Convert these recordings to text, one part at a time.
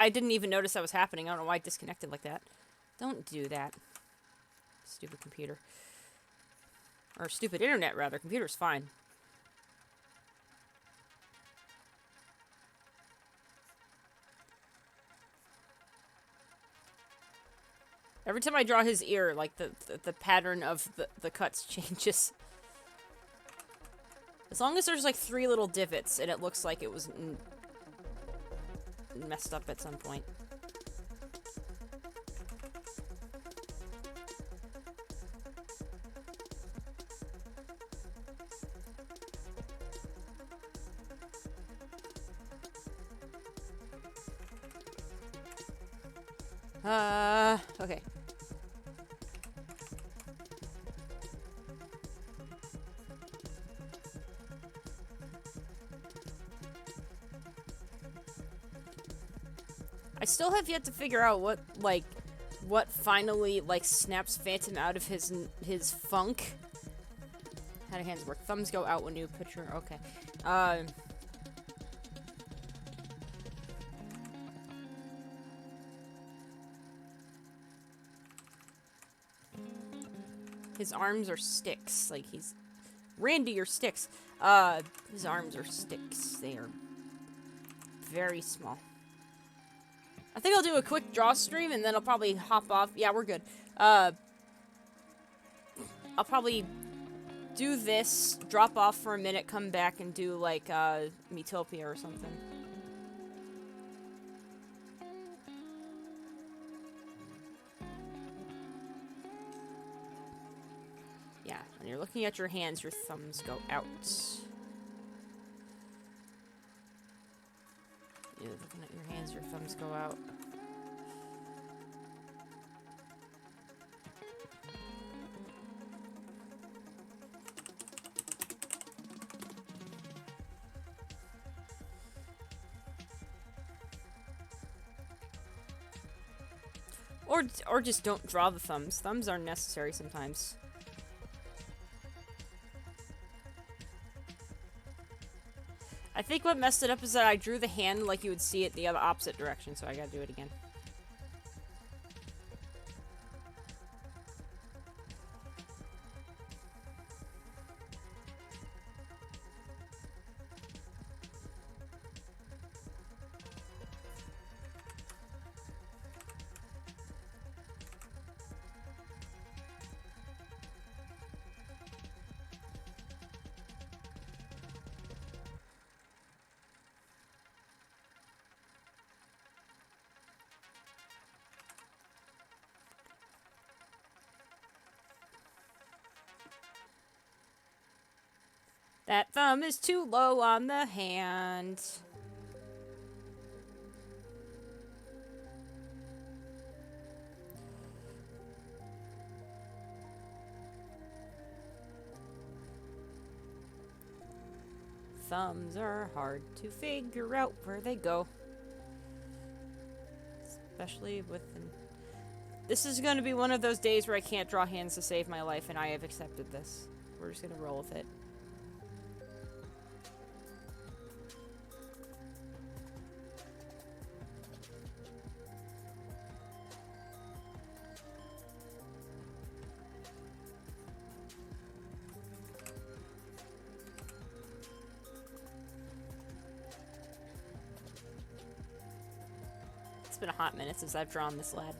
I didn't even notice that was happening. I don't know why it disconnected like that. Don't do that. Stupid computer. Or stupid internet, rather. Computer's fine. Every time I draw his ear, like, the pattern of the cuts changes. As long as there's, like, 3 little divots, and it looks like it was messed up at some point. Okay. I still have yet to figure out what finally, like, snaps Phantom out of his funk. How do hands work? Thumbs go out when you picture. Okay. His arms are sticks. Like, he's... Randy or sticks. His arms are sticks. They are very small. I think I'll do a quick draw stream, and then I'll probably hop off. Yeah, we're good. I'll probably do this, drop off for a minute, come back, and do, like, Metopia or something. Yeah, when you're looking at your hands, your thumbs go out. You're looking at your hands, your thumbs go out. Or just don't draw the thumbs. Thumbs are necessary sometimes. I think what messed it up is that I drew the hand like you would see it the other opposite direction, so I gotta do it again. That thumb is too low on the hand. Thumbs are hard to figure out where they go. Especially with... This is going to be one of those days where I can't draw hands to save my life, and I have accepted this. We're just going to roll with it. It's been a hot minute since I've drawn this lad.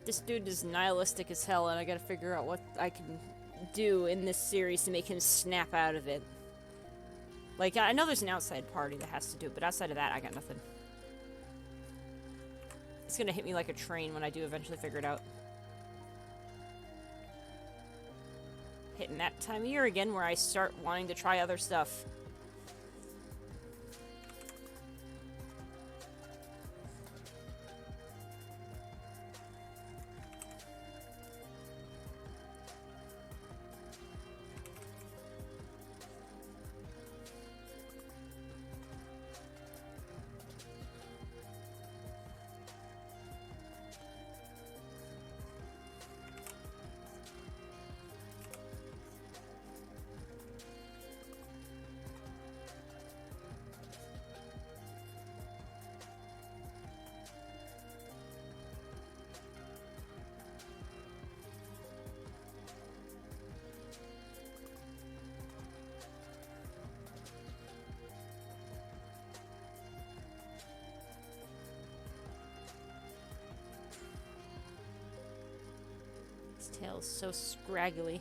This dude is nihilistic as hell, and I gotta figure out what I can do in this series to make him snap out of it. Like, I know there's an outside party that has to do it, but outside of that, I got nothing. It's gonna hit me like a train when I do eventually figure it out. Hitting that time of year again where I start wanting to try other stuff. tail is so scraggly.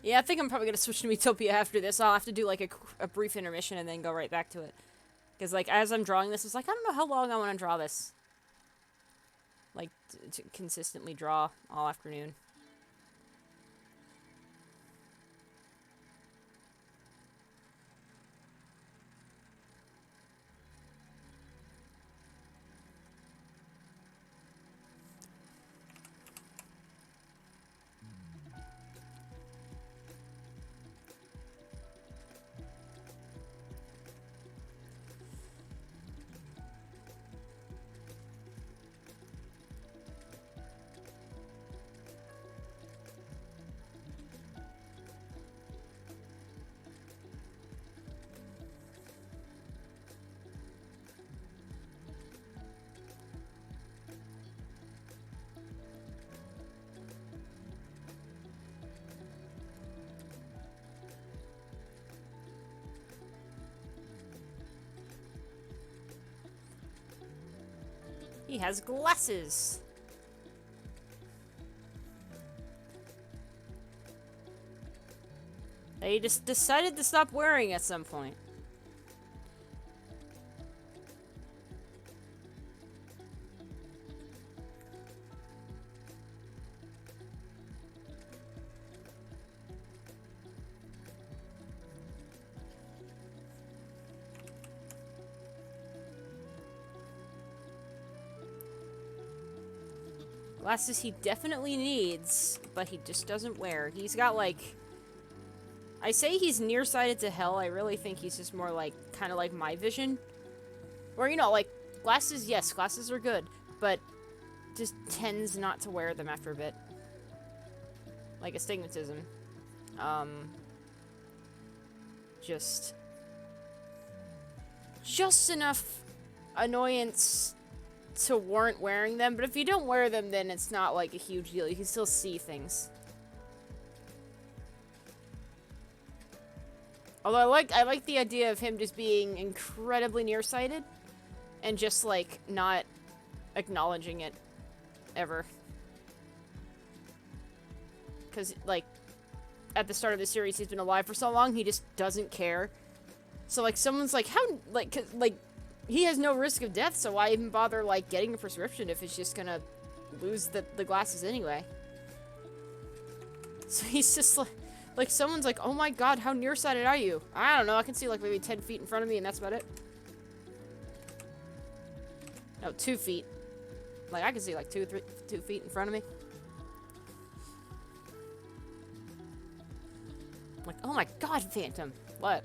Yeah, I think I'm probably gonna switch to Metopia after this. I'll have to do like a brief intermission and then go right back to it. Because like as I'm drawing this, it's like I don't know how long I want to draw this. Like to consistently draw all afternoon. He has glasses. They just decided to stop wearing at some point. Glasses he definitely needs, but he just doesn't wear. He's got, like... I say he's nearsighted to hell. I really think he's just more, like, kind of like my vision. Or, you know, like, glasses, yes, glasses are good, but just tends not to wear them after a bit. Like astigmatism. Just enough annoyance to warrant wearing them, but if you don't wear them, then it's not like a huge deal. You can still see things. Although I like the idea of him just being incredibly nearsighted and just like not acknowledging it ever. Because like at the start of the series, he's been alive for so long, he just doesn't care. So like someone's like, how like he has no risk of death, so why even bother, like, getting a prescription if it's just gonna lose the glasses anyway? So he's just, like, someone's like, oh my god, how nearsighted are you? I don't know, I can see, like, maybe 10 feet in front of me, and that's about it. No, 2 feet. Like, I can see, like, 2 feet in front of me. Like, oh my god, Phantom. What?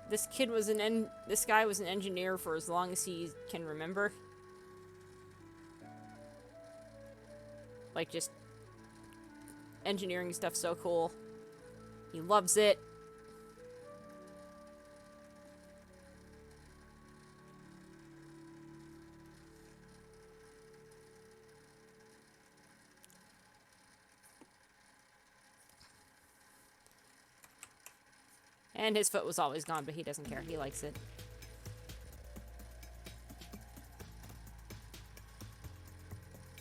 This guy was an engineer for as long as he can remember. Like, just engineering stuff's so cool. He loves it. And his foot was always gone, but he doesn't care. He likes it.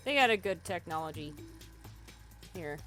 They got a good technology here.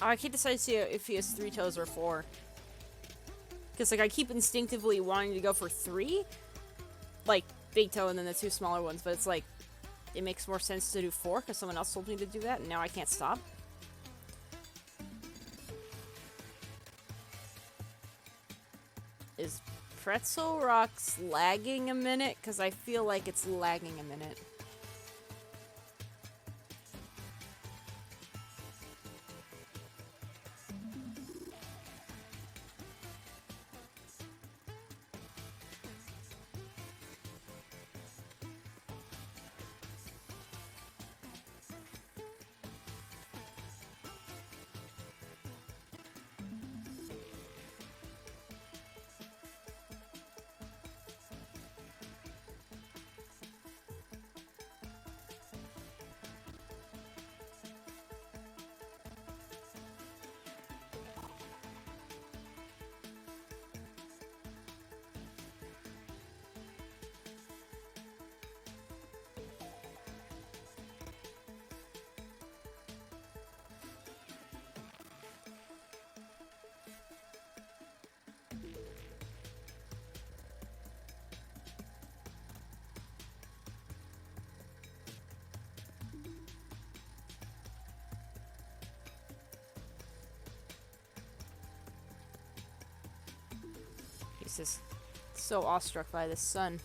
Oh, I can't decide to see if he has 3 toes or 4. Because, like, I keep instinctively wanting to go for 3. Like, big toe and then the 2 smaller ones. But it's like, it makes more sense to do 4 because someone else told me to do that. And now I can't stop. Is Pretzel Rocks lagging a minute? Because I feel like it's lagging a minute. He's just so awestruck by this sun.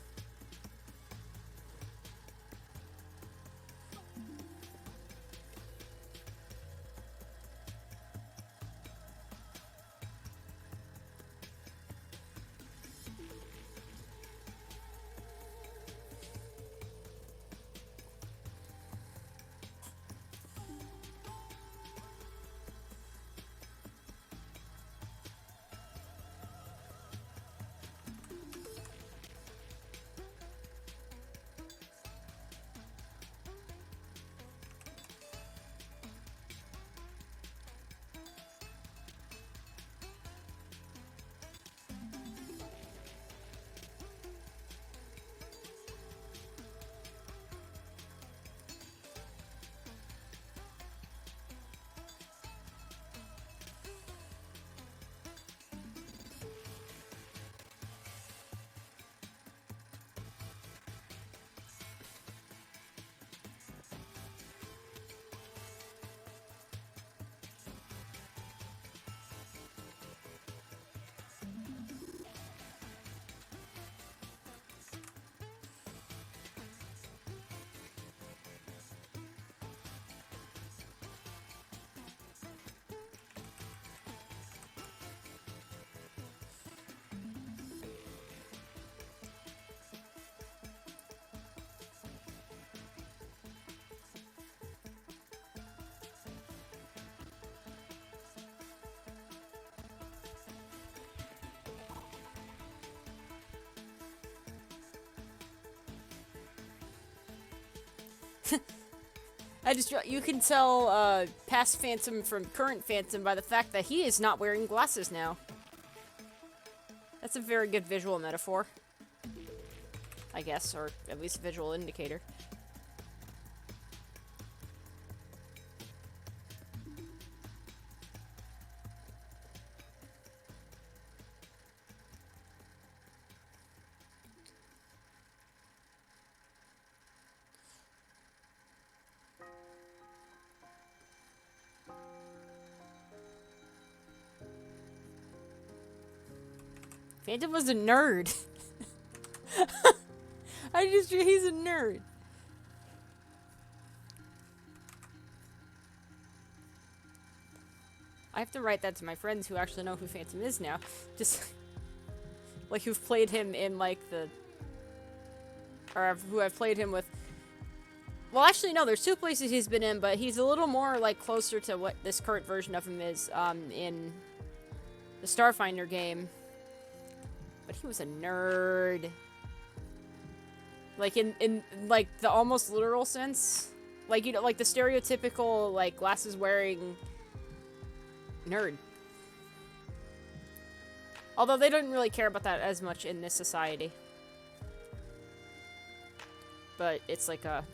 You can tell, past Phantom from current Phantom by the fact that he is not wearing glasses now. That's a very good visual metaphor. I guess, or at least a visual indicator. Phantom was a nerd. He's a nerd. I have to write that to my friends who actually know who Phantom is now. Just, like, who've played him in, like, or who I've played him with. Well, actually, no, there's 2 places he's been in, but he's a little more, like, closer to what this current version of him is, in the Starfinder game. But he was a nerd. Like, in like, the almost literal sense. Like, you know, like, the stereotypical, like, glasses-wearing nerd. Although they don't really care about that as much in this society. But it's like a...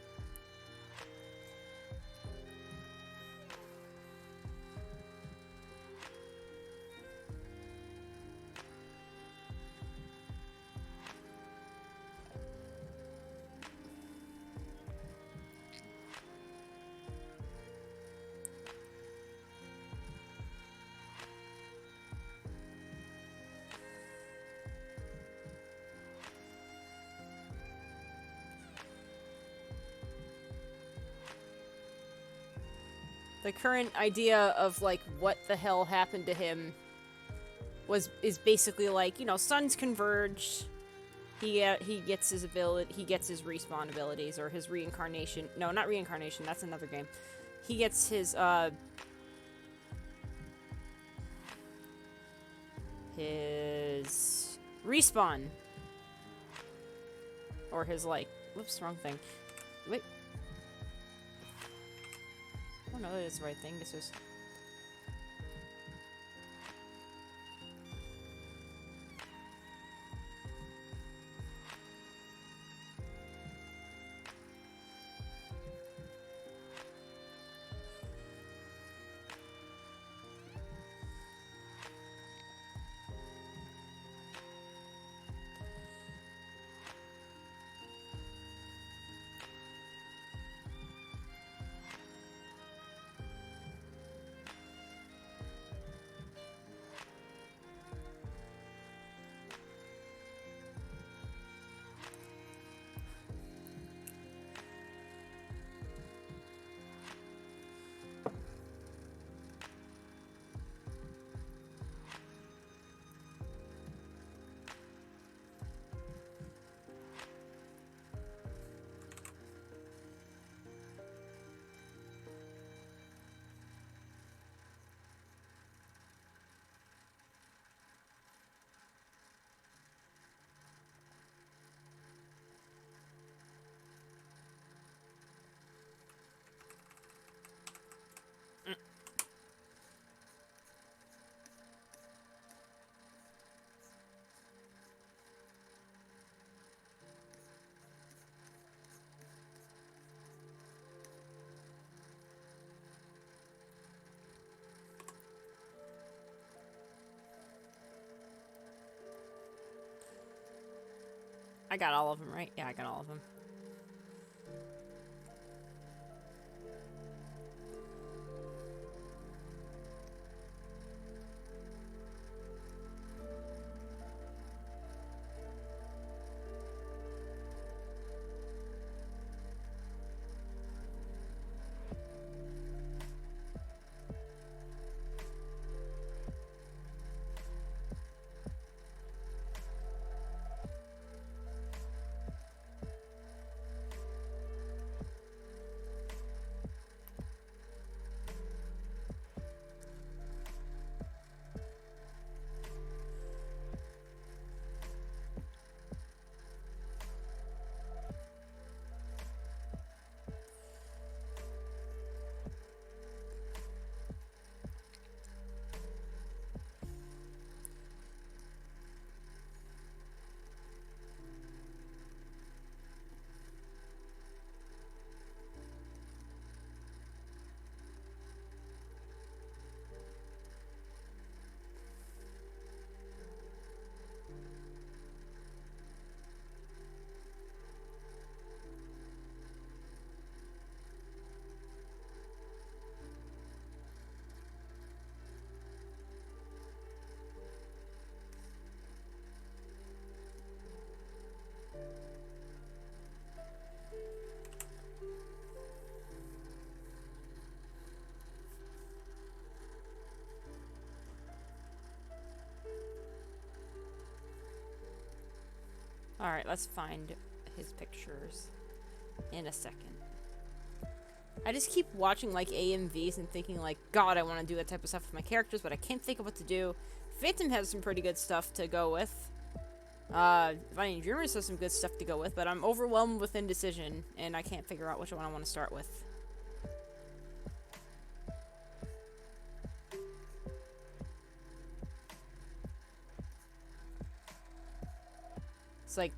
the current idea of like what the hell happened to him is basically like, you know, suns converge. He gets his ability. He gets his respawn abilities or his reincarnation. No, not reincarnation. That's another game. He gets his respawn, or his like. Whoops, wrong thing. Wait. Oh no, that's the right thing. This is. I got all of them, right? Yeah, I got all of them. Alright, let's find his pictures in a second. I just keep watching, like, AMVs and thinking, like, God, I want to do that type of stuff with my characters, but I can't think of what to do. Phantom has some pretty good stuff to go with. Finding Dreamers has some good stuff to go with, but I'm overwhelmed with indecision, and I can't figure out which one I want to start with. It's like,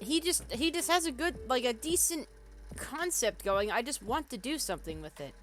he just has a good, like, a decent concept going. I just want to do something with it.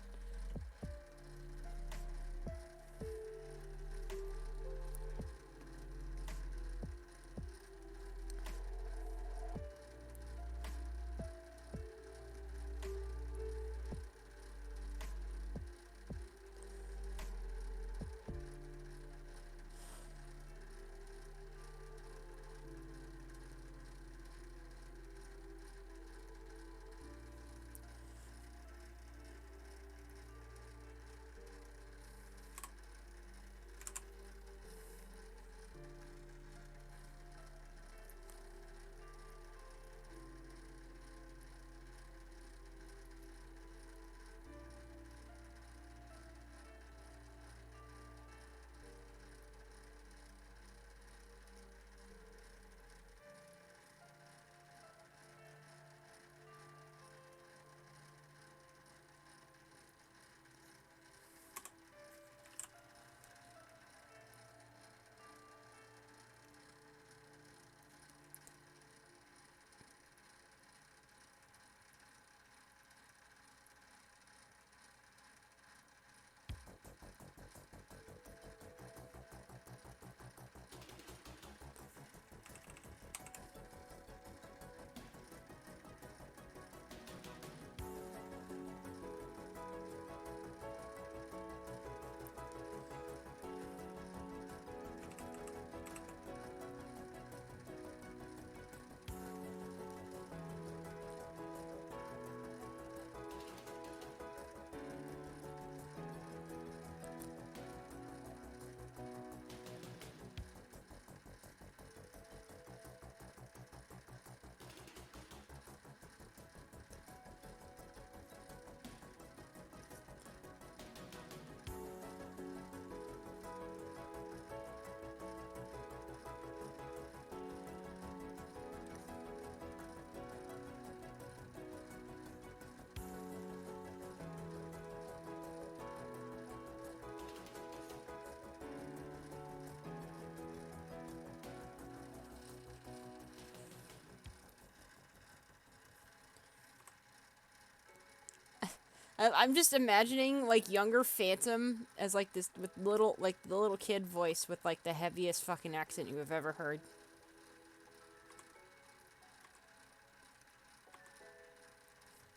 I'm just imagining, like, younger Phantom as, like, this, with little, like, the little kid voice with, like, the heaviest fucking accent you have ever heard.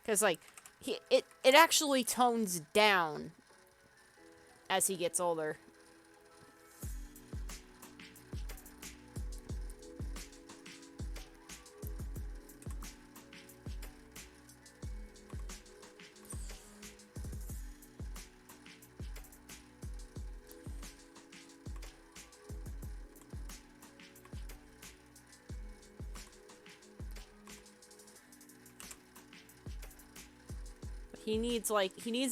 Because, like, it actually tones down as he gets older. He needs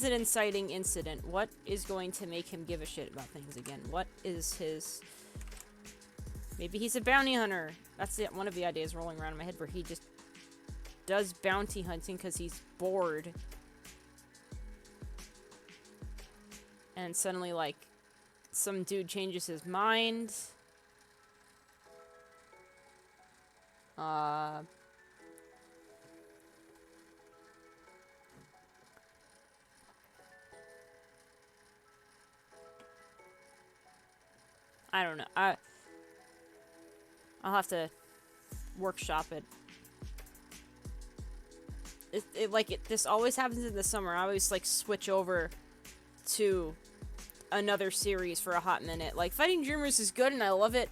an inciting incident. What is going to make him give a shit about things again? What is his... Maybe he's a bounty hunter. That's one of the ideas rolling around in my head, where he just does bounty hunting because he's bored. And suddenly, like, some dude changes his mind. I don't know. I'll have to workshop it. This always happens in the summer. I always, like, switch over to another series for a hot minute. Like, Fighting Dreamers is good and I love it,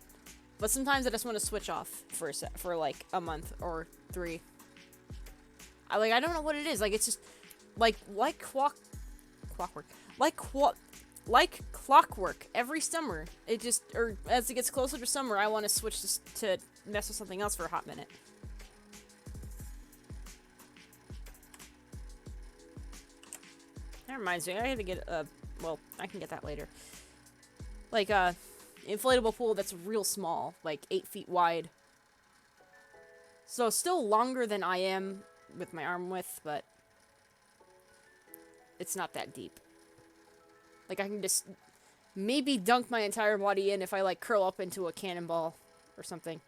but sometimes I just want to switch off for like a month or 3. I don't know what it is. Like, it's just like clockwork every summer. It just, or as it gets closer to summer, I want to switch to mess with something else for a hot minute. That reminds me, I had to get well, I can get that later. Like, inflatable pool that's real small, like 8 feet wide. So still longer than I am with my arm width, but it's not that deep. Like, I can just maybe dunk my entire body in if I, like, curl up into a cannonball or something.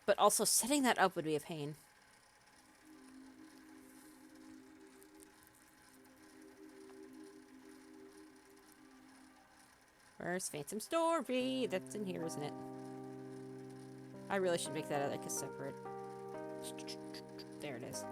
But also, setting that up would be a pain. Where's Phantom Story? That's in here, isn't it? I really should make that like a separate... There it is.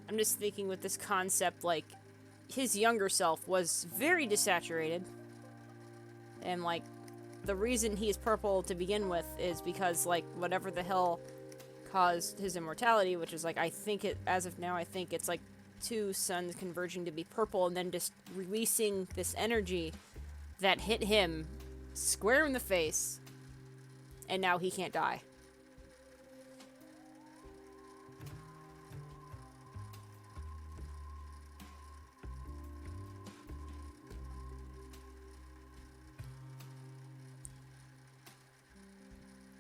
I'm just thinking with this concept, like, his younger self was very desaturated. And, like, the reason he is purple to begin with is because, like, whatever the hell caused his immortality, which is, like, I think it, as of now, I think it's, like, 2 suns converging to be purple and then just releasing this energy that hit him square in the face. And now he can't die.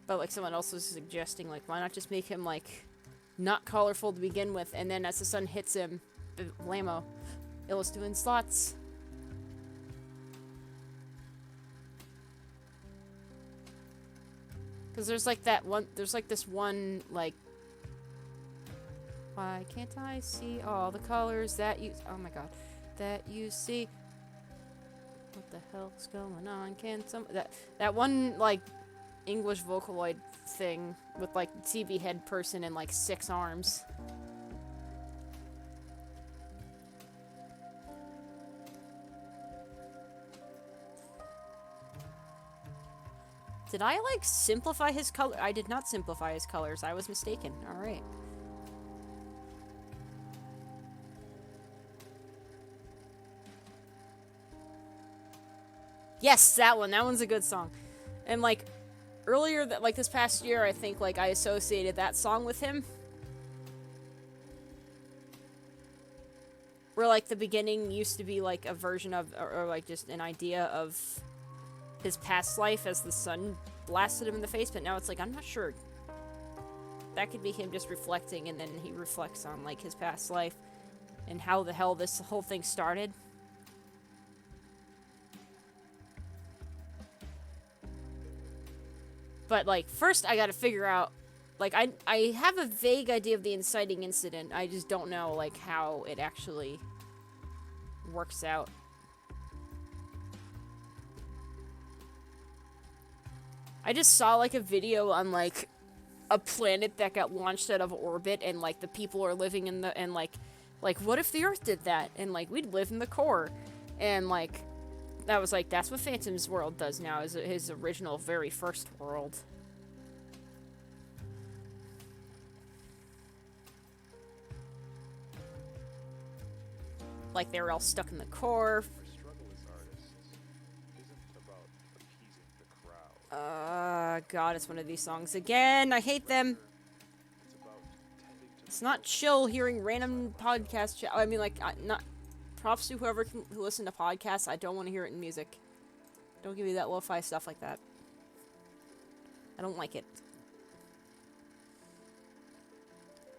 But, like, someone else was suggesting, like, why not just make him, like, not colorful to begin with, and then as the sun hits him, blammo, Illis doing slots. Because there's, like, this one, like, why can't I see all the colors that you, oh my god, that you see? What the hell's going on? That one, like, English Vocaloid thing with, like, TV head person and, like, 6 arms. Did I, like, simplify his color? I did not simplify his colors. I was mistaken. Alright. Yes, that one. That one's a good song. And, like, earlier, like, this past year, I think, like, I associated that song with him. Where, like, the beginning used to be, like, a version of, or like, just an idea of his past life as the sun blasted him in the face, but now it's like, I'm not sure. That could be him just reflecting, and then he reflects on, like, his past life and how the hell this whole thing started. But, like, first I gotta figure out, like, I have a vague idea of the inciting incident. I just don't know, like, how it actually works out. I just saw, like, a video on, like, a planet that got launched out of orbit, and, like, the people are living in the, and, like, what if the Earth did that? And, like, we'd live in the core. And, like, that was, like, that's what Phantom's world does now, is his original very first world. Like, they were all stuck in the core. God, it's one of these songs again. I hate them. It's not chill hearing random podcast I mean, like, not props to whoever who listen to podcasts. I don't want to hear it in music. Don't give me that lo-fi stuff like that. I don't like it.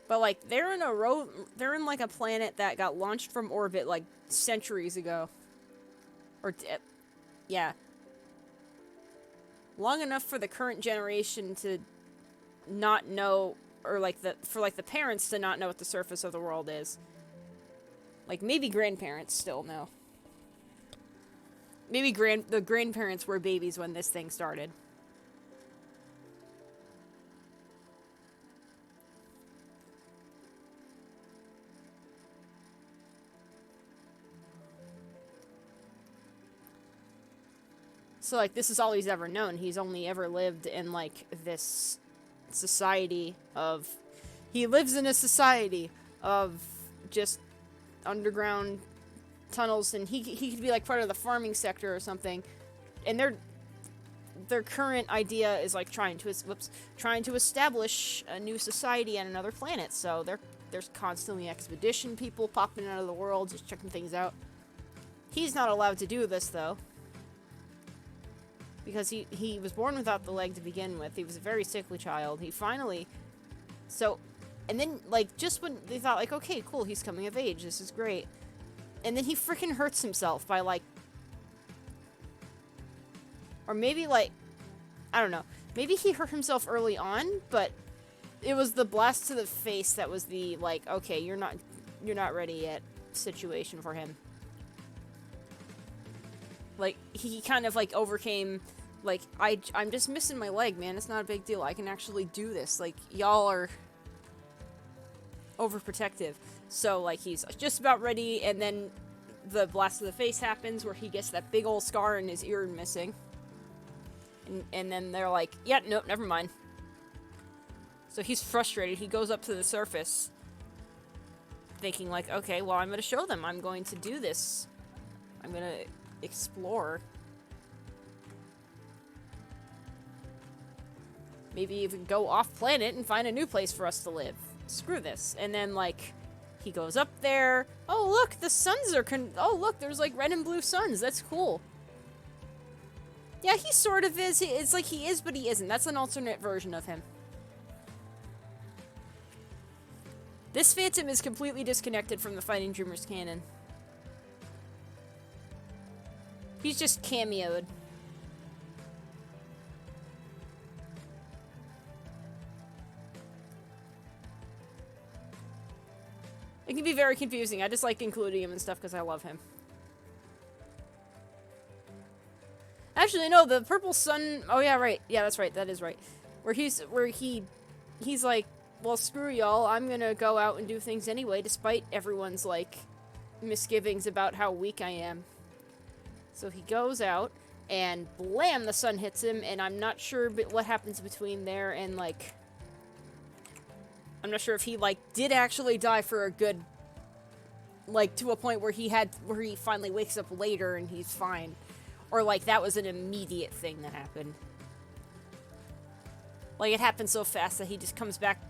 But, like, they're in like a planet that got launched from orbit like centuries ago. Or yeah. Long enough for the current generation to not know, or like for the parents to not know what the surface of the world is. Like, maybe grandparents still know. Maybe the grandparents were babies when this thing started. So, like, this is all he's ever known. He's only ever lived in, like, this society of... He lives in a society of just underground tunnels, and he could be, like, part of the farming sector or something. And their current idea is, like, trying to establish a new society on another planet. So there's constantly expedition people popping out of the world, just checking things out. He's not allowed to do this, though. Because he was born without the leg to begin with. He was a very sickly child. He finally... So... And then, like, just when they thought, like, okay, cool, he's coming of age. This is great. And then he freaking hurts himself by, like... Or maybe, like... I don't know. Maybe he hurt himself early on, but... It was the blast to the face that was the, like, okay, you're not ready yet situation for him. Like, he kind of, like, overcame... Like, I'm just missing my leg, man. It's not a big deal. I can actually do this. Like, y'all are overprotective. So, like, he's just about ready, and then the blast of the face happens where he gets that big old scar in his ear missing. And then they're like, yeah, nope, never mind. So he's frustrated. He goes up to the surface thinking, like, okay, well, I'm going to show them. I'm going to do this. I'm going to explore. Maybe even go off planet and find a new place for us to live. Screw this. And then, like, he goes up there. Oh, look, the suns are oh, look, there's, like, red and blue suns. That's cool. Yeah, he sort of is. It's like he is, but he isn't. That's an alternate version of him. This Phantom is completely disconnected from the Fighting Dreamers canon. He's just cameoed. It can be very confusing. I just like including him and stuff because I love him. Actually, no, the purple sun... Oh, yeah, right. Yeah, that's right. That is right. Where he's like, well, screw y'all. I'm gonna go out and do things anyway, despite everyone's, like, misgivings about how weak I am. So he goes out, and blam, the sun hits him, and I'm not sure what happens between there and, like... I'm not sure if he, like, did actually die for a good... Like, to a point where he finally wakes up later and he's fine. Or, like, that was an immediate thing that happened. Like, it happened so fast that he just comes back...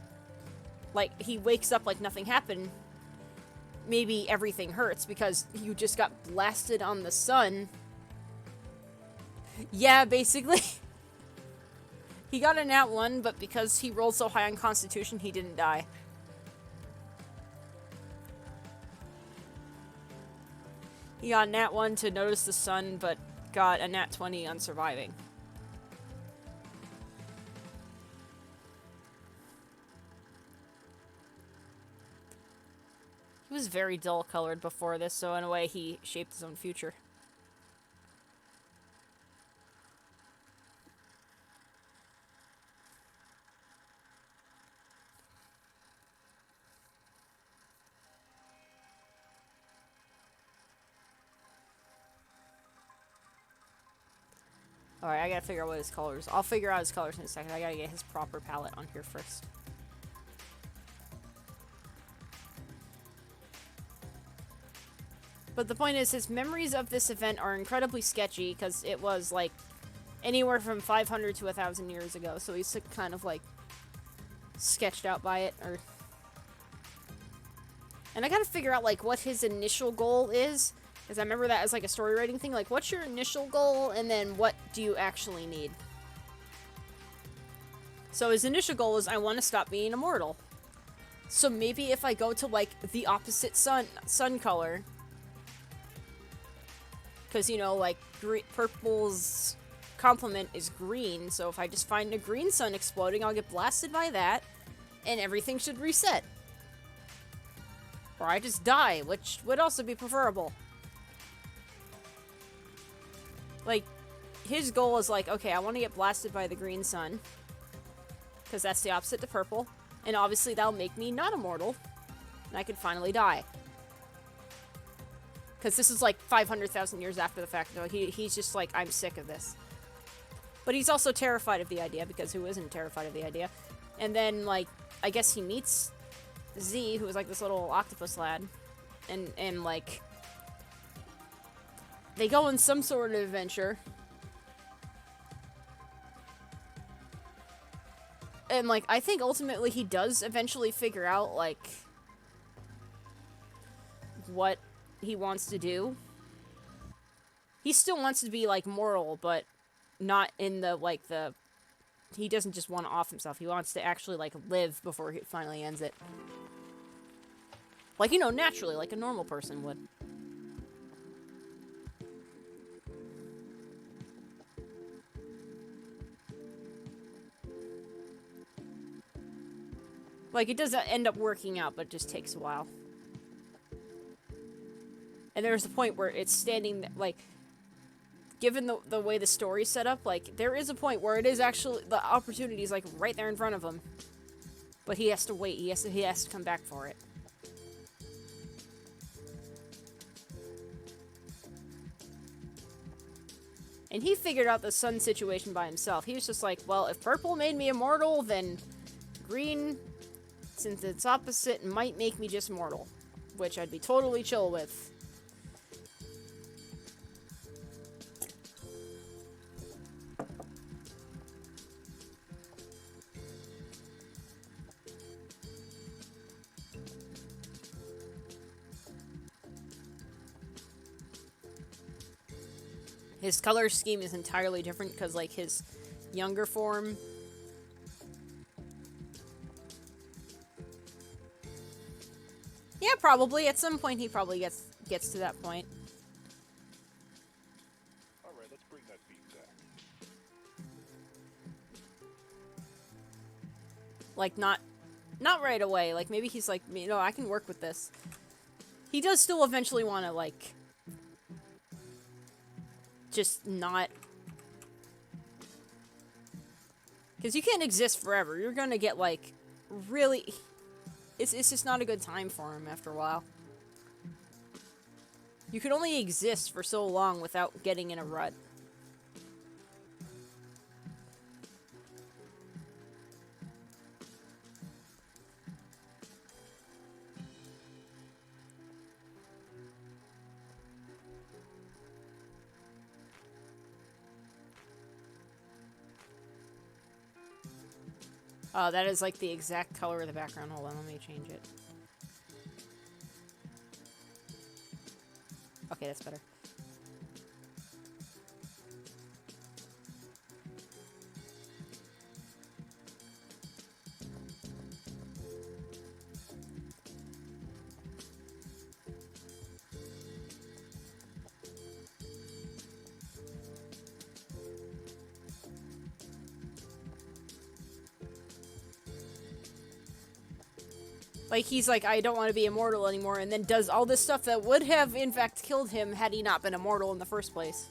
Like, he wakes up like nothing happened. Maybe everything hurts because you just got blasted on the sun. Yeah, basically. He got a nat 1, but because he rolled so high on Constitution, he didn't die. He got a nat 1 to notice the sun, but got a nat 20 on surviving. He was very dull-colored before this, so in a way he shaped his own future. Alright, I gotta figure out what his colors... I'll figure out his colors in a second. I gotta get his proper palette on here first. But the point is, his memories of this event are incredibly sketchy, because it was, like, anywhere from 500 to 1,000 years ago, so he's kind of, like, sketched out by it, or... And I gotta figure out, like, what his initial goal is, because I remember that as, like, a story writing thing. Like, what's your initial goal, and then what do you actually need? So his initial goal is, I want to stop being immortal. So maybe if I go to, like, the opposite sun color... Because, you know, like, purple's complement is green, so if I just find a green sun exploding, I'll get blasted by that, and everything should reset. Or I just die, which would also be preferable. Like, his goal is like, okay, I want to get blasted by the green sun, because that's the opposite to purple, and obviously that'll make me not immortal, and I can finally die. Because this is like 500,000 years after the fact. No, he's just like, I'm sick of this. But he's also terrified of the idea, because who isn't terrified of the idea? And then, like, I guess he meets Z, who is like this little octopus lad. And like, they go on some sort of adventure. And like, I think ultimately he does eventually figure out, like, what he wants to do. He still wants to be, like, mortal, but not in the, like, he doesn't just want to off himself. He wants to actually, like, live before he finally ends it. Like, you know, naturally, like a normal person would. Like, it does end up working out, but it just takes a while. And there's a point where it's standing, like, given the way the story's set up, like, there is a point where it is actually, the opportunity is, like, right there in front of him. But he has to wait, he has to come back for it. And he figured out the sun situation by himself. He was just like, well, if purple made me immortal, then green, since it's opposite, might make me just mortal. Which I'd be totally chill with. His color scheme is entirely different because, like, his younger form... Yeah, probably. At some point, he probably gets to that point. Alright, let's bring that beat back. Like, not right away. Like, maybe he's like, you know, I can work with this. He does still eventually want to, like... just not... Because you can't exist forever. You're gonna get, like, really... It's just not a good time for him after a while. You can only exist for so long without getting in a rut. Oh, that is like the exact color of the background. Hold on, let me change it. Okay, that's better. Like, he's like, I don't want to be immortal anymore, and then does all this stuff that would have, in fact, killed him had he not been immortal in the first place.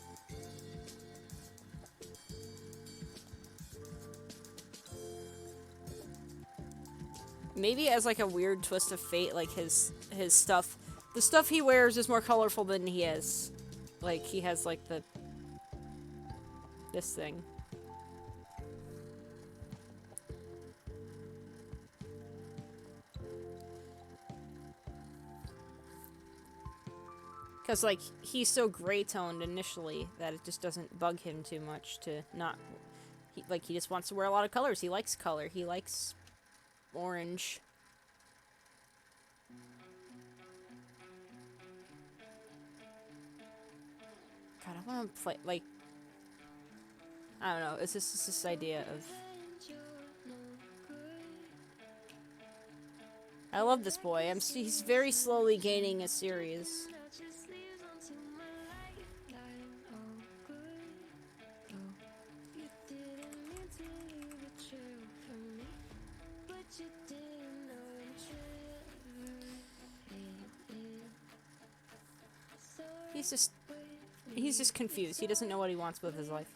Maybe as, like, a weird twist of fate, like, his stuff... The stuff he wears is more colorful than he is. Like, he has, like, this thing. Because, like, he's so gray-toned initially that it just doesn't bug him too much to not... he just wants to wear a lot of colors. He likes color. He likes orange. God, I want to play, like... I don't know. It's just this idea of... I love this boy. He's very slowly gaining a series. He's just confused. He doesn't know what he wants with his life.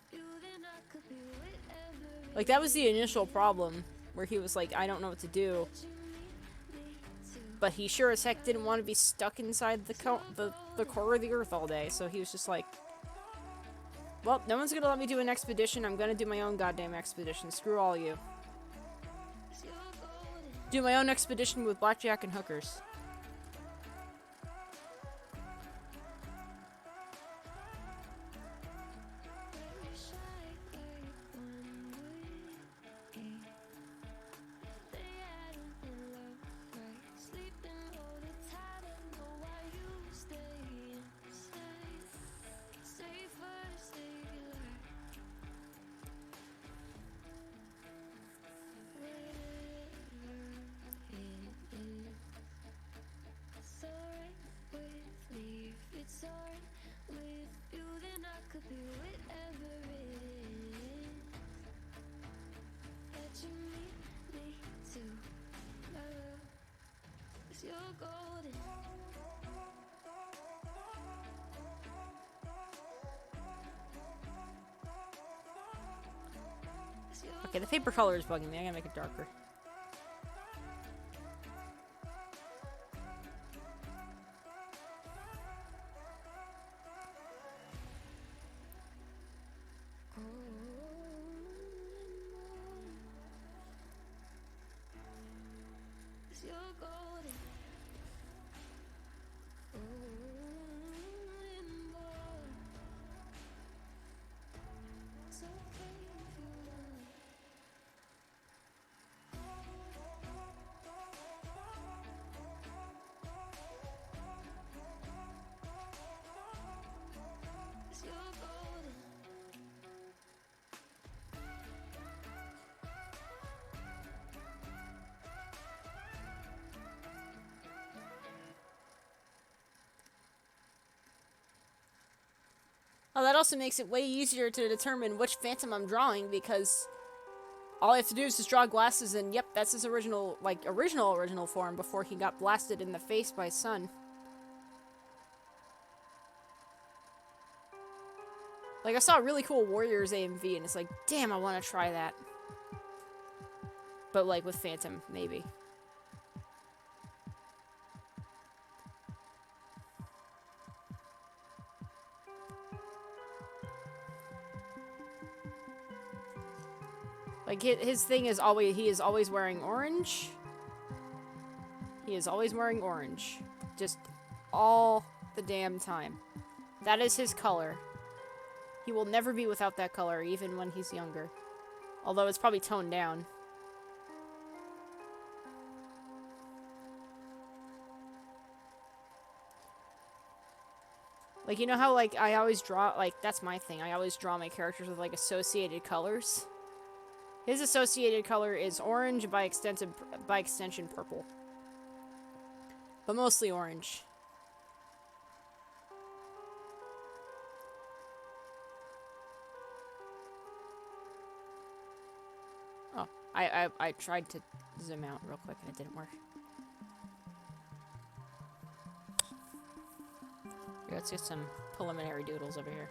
Like, that was the initial problem, where he was like, I don't know what to do. But he sure as heck didn't want to be stuck inside the core of the earth all day, so he was just like, well, no one's gonna let me do an expedition, I'm gonna do my own goddamn expedition, screw all you. Do my own expedition with blackjack and hookers. Okay, the paper color is bugging me. I gotta make it darker. Oh, that also makes it way easier to determine which Phantom I'm drawing, because all I have to do is just draw glasses and yep, that's his original form before he got blasted in the face by Sun. Like, I saw a really cool Warriors AMV and it's like, damn, I want to try that. But like with Phantom, maybe. Like, his thing is always, he is always wearing orange. He is always wearing orange. Just all the damn time. That is his color. He will never be without that color, even when he's younger. Although it's probably toned down. Like, you know how, like, I always draw, like, that's my thing. I always draw my characters with, like, associated colors. His associated color is orange, by extension purple. But mostly orange. Oh, I tried to zoom out real quick and it didn't work. Here, let's get some preliminary doodles over here.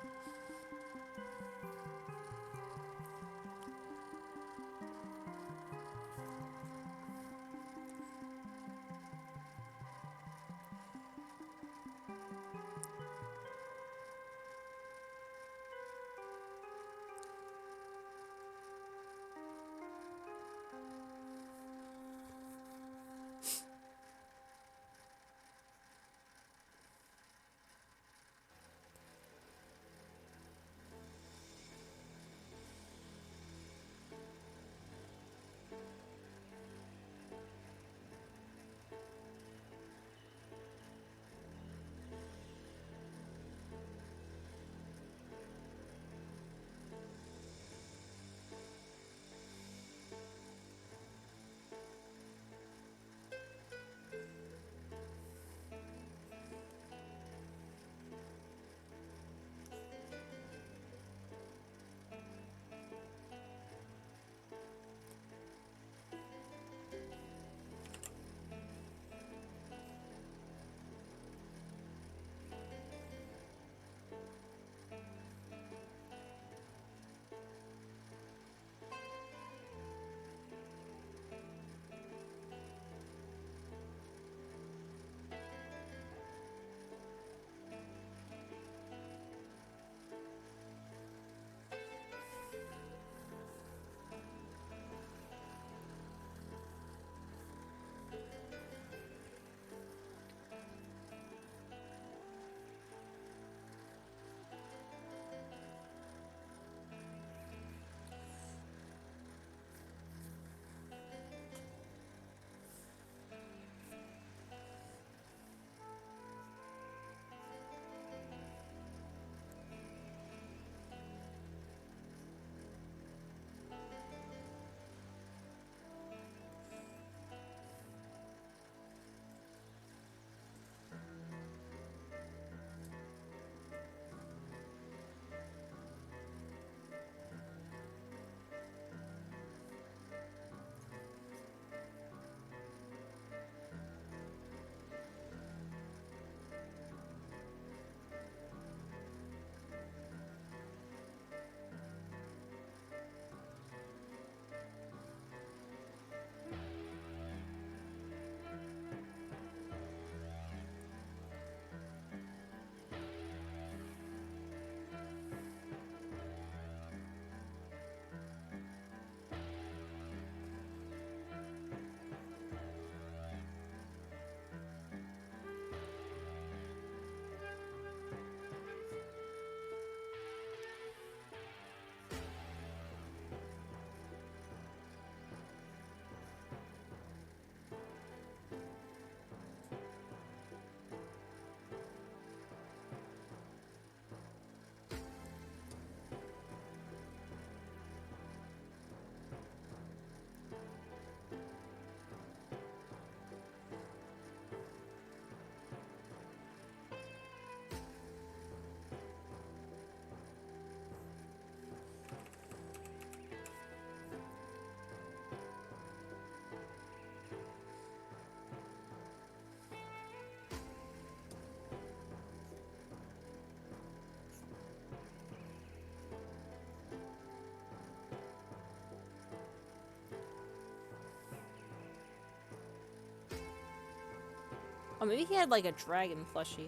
Oh, maybe he had like a dragon plushie.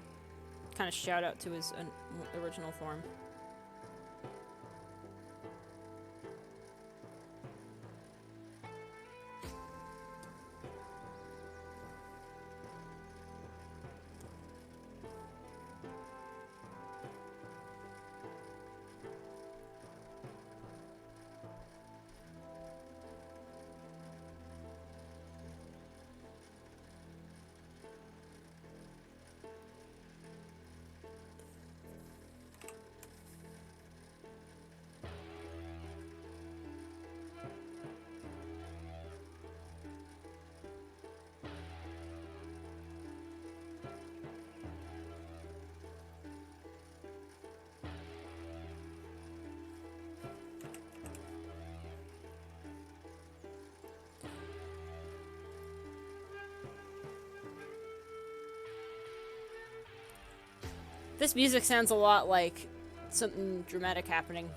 Kind of shout out to his original form. This music sounds a lot like something dramatic happening.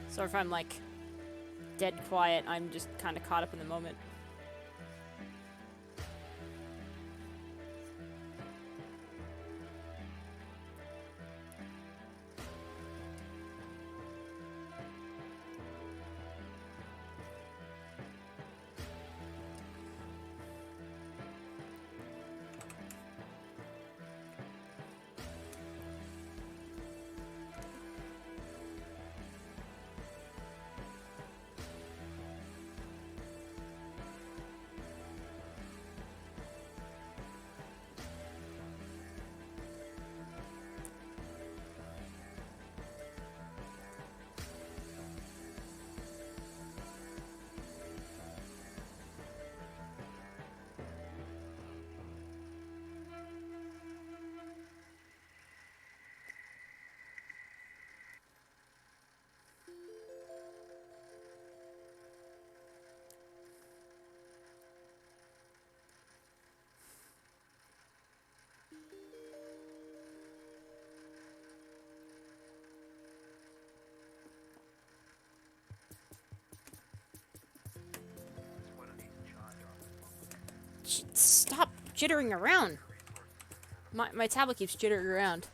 So if I'm like dead quiet, I'm just kind of caught up in the moment. Stop jittering around. My tablet keeps jittering around.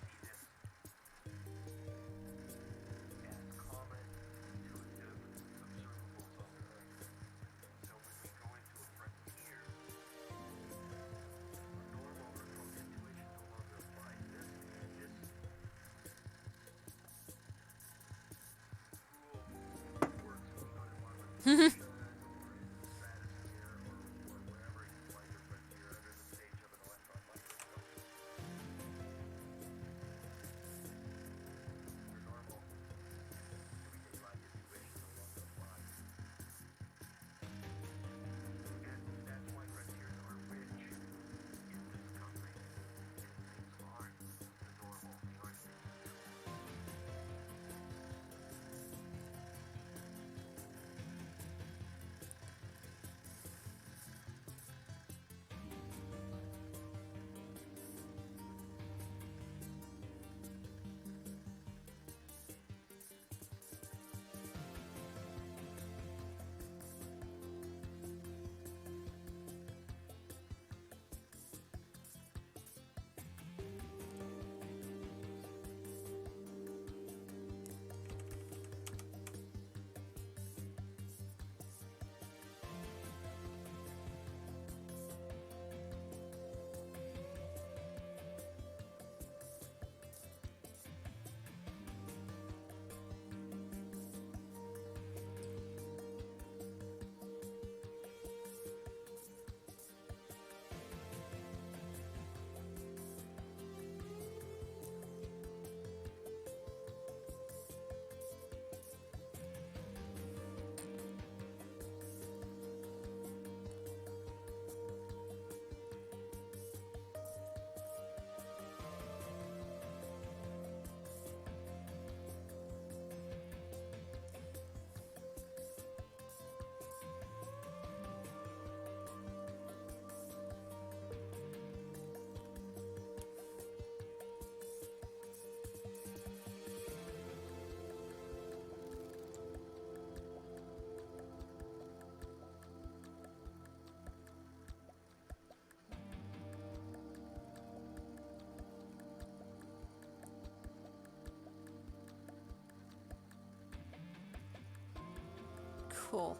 Cool.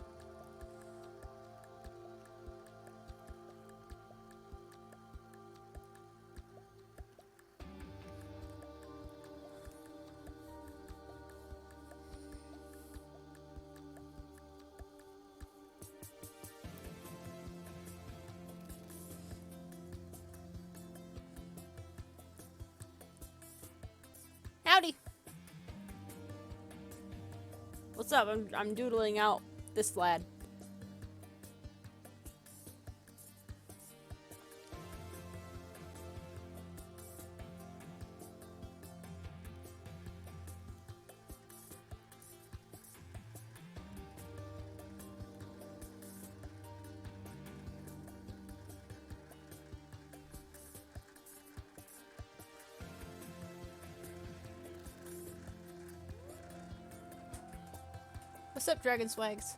Howdy. What's up? I'm doodling out this lad. What's up, Dragon Swags?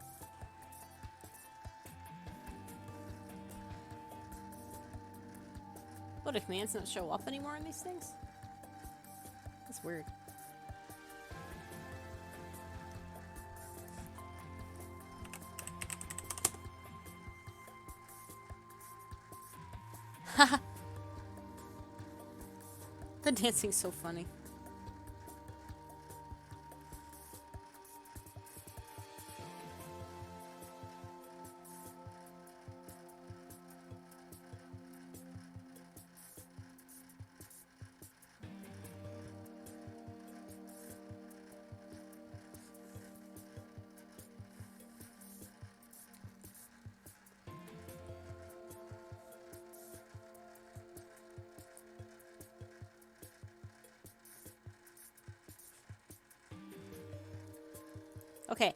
What, do commands not show up anymore in these things? That's weird. Haha. The dancing's so funny. Okay,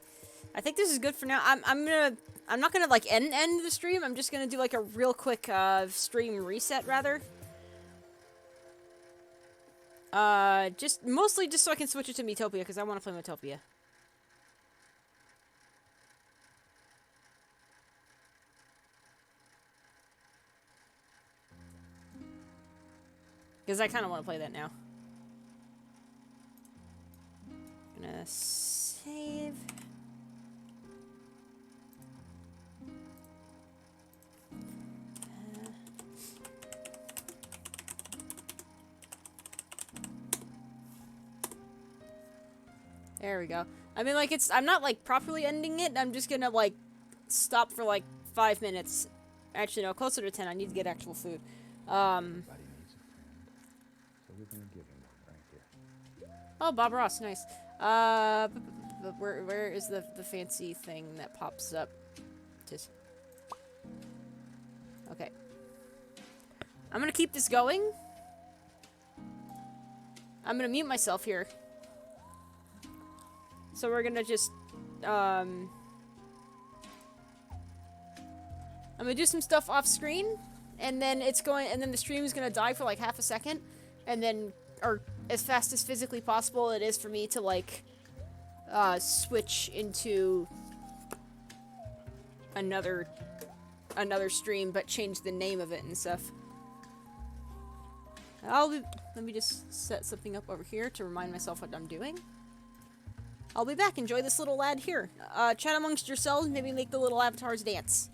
I think this is good for now. I'm not gonna like end the stream. I'm just gonna do like a real quick stream reset rather. Just mostly just so I can switch it to Metopia because I want to play Metopia. Because I kind of want to play that now. Gonna save. There we go. I mean, like, I'm not, like, properly ending it. I'm just gonna, like, stop for, like, 5 minutes. Actually, no, closer to 10. I need to get actual food. Oh, Bob Ross, nice. But where is the fancy thing that pops up? Just... Okay. I'm gonna keep this going. I'm gonna mute myself here. So we're gonna just, I'm gonna do some stuff off screen, and then and then the stream is gonna die for like half a second, and then, or as fast as physically possible it is for me to like, switch into another stream, but change the name of it and stuff. Let me just set something up over here to remind myself what I'm doing. I'll be back. Enjoy this little lad here. Chat amongst yourselves, maybe make the little avatars dance.